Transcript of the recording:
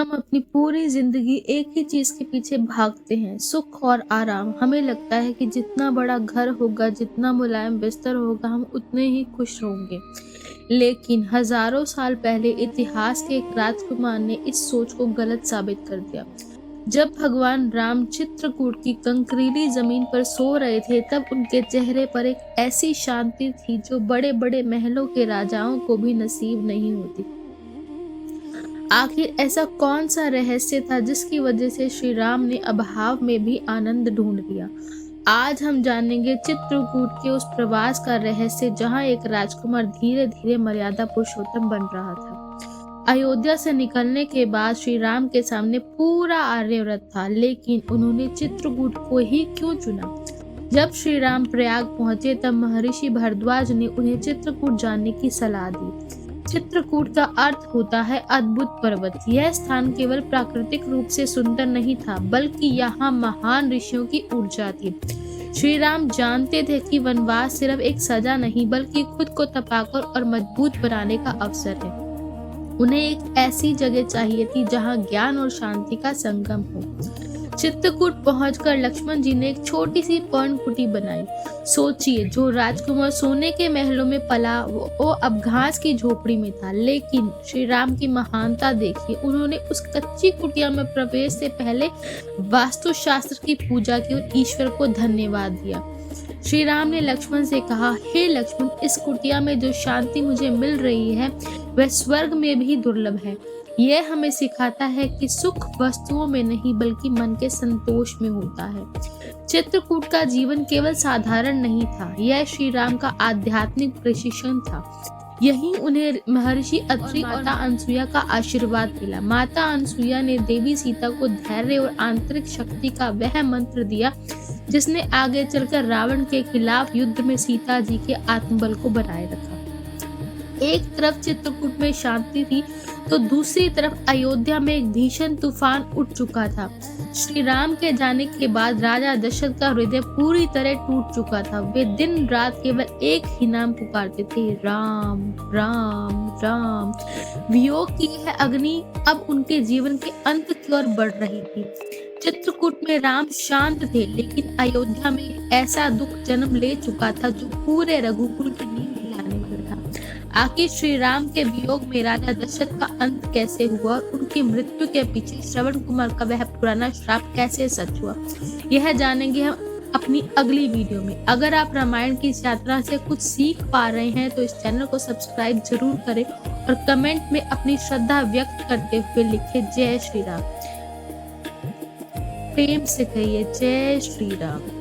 हम अपनी पूरी जिंदगी एक ही चीज के पीछे भागते हैं, सुख और आराम। हमें लगता है कि जितना बड़ा घर होगा, जितना मुलायम बिस्तर होगा, हम उतने ही खुश होंगे। लेकिन हजारों साल पहले इतिहास के एक राजकुमार ने इस सोच को गलत साबित कर दिया। जब भगवान राम चित्रकूट की कंकरीली जमीन पर सो रहे थे, तब उनके चेहरे पर एक ऐसी शांति थी जो बड़े बड़े महलों के राजाओं को भी नसीब नहीं होती। आखिर ऐसा कौन सा रहस्य था जिसकी वजह से श्री राम ने अभाव में भी आनंद ढूंढ लिया। आज हम जानेंगे चित्रकूट के उस प्रवास का रहस्य, जहां एक राजकुमार धीरे धीरे मर्यादा पुरुषोत्तम बन रहा था। अयोध्या से निकलने के बाद श्री राम के सामने पूरा आर्यव्रत था, लेकिन उन्होंने चित्रकूट को ही क्यों चुना? जब श्री राम प्रयाग पहुंचे, तब महर्षि भारद्वाज ने उन्हें चित्रकूट जाने की सलाह दी। चित्रकूट का अर्थ होता है अद्भुत पर्वत। यह स्थान केवल प्राकृतिक रूप से सुंदर नहीं था, बल्कि यहाँ महान ऋषियों की ऊर्जा थी। श्री राम जानते थे कि वनवास सिर्फ एक सजा नहीं, बल्कि खुद को तपाकर और मजबूत बनाने का अवसर है। उन्हें एक ऐसी जगह चाहिए थी जहाँ ज्ञान और शांति का संगम हो। चित्रकूट पहुंचकर लक्ष्मण जी ने एक छोटी सी पर्ण कुटी बनाई। सोचिए, जो राजकुमार सोने के महलों में पला, वो अब घास की झोपड़ी में था। लेकिन श्री राम की महानता देखिए, उन्होंने उस कच्ची कुटिया में प्रवेश से पहले वास्तुशास्त्र की पूजा की और ईश्वर को धन्यवाद दिया। श्री राम ने लक्ष्मण से कहा, हे लक्ष्मण, इस कुटिया में जो शांति मुझे मिल रही है, वह स्वर्ग में भी दुर्लभ है। यह हमें सिखाता है कि सुख वस्तुओं में नहीं, बल्कि मन के संतोष में होता है। चित्रकूट का जीवन केवल साधारण नहीं था, यह श्री राम का आध्यात्मिक प्रशिक्षण था। यहीं उन्हें महर्षि अत्रि और माता अनसुईया का आशीर्वाद मिला। माता अनसुईया ने देवी सीता को धैर्य और आंतरिक शक्ति का वह मंत्र दिया, जिसने आगे चलकर रावण के खिलाफ युद्ध में सीता जी के आत्मबल को बनाए रखा। एक तरफ चित्रकूट में शांति थी, तो दूसरी तरफ अयोध्या में एक भीषण तूफान उठ चुका था। श्री राम के जाने के बाद राजा दशरथ का हृदय पूरी तरह टूट चुका था। वे दिन रात केवल एक ही नाम पुकारते थे, राम राम राम। वियोग की यह अग्नि अब उनके जीवन के अंत की ओर बढ़ रही थी। चित्रकूट में राम शांत थे, लेकिन अयोध्या में ऐसा दुख जन्म ले चुका था जो पूरे रघुकुल की नींव हिलाने वाला था। आखिर श्री राम के वियोग में राजा दशरथ का अंत कैसे हुआ और उनकी मृत्यु के पीछे श्रवण कुमार का वह पुराना श्राप कैसे सच हुआ, यह जानेंगे हम अपनी अगली वीडियो में। अगर आप रामायण की इस यात्रा से कुछ सीख पा रहे हैं, तो इस चैनल को सब्सक्राइब जरूर करें और कमेंट में अपनी श्रद्धा व्यक्त करते हुए लिखें जय श्री राम। प्रेम से कहिए जय श्री राम।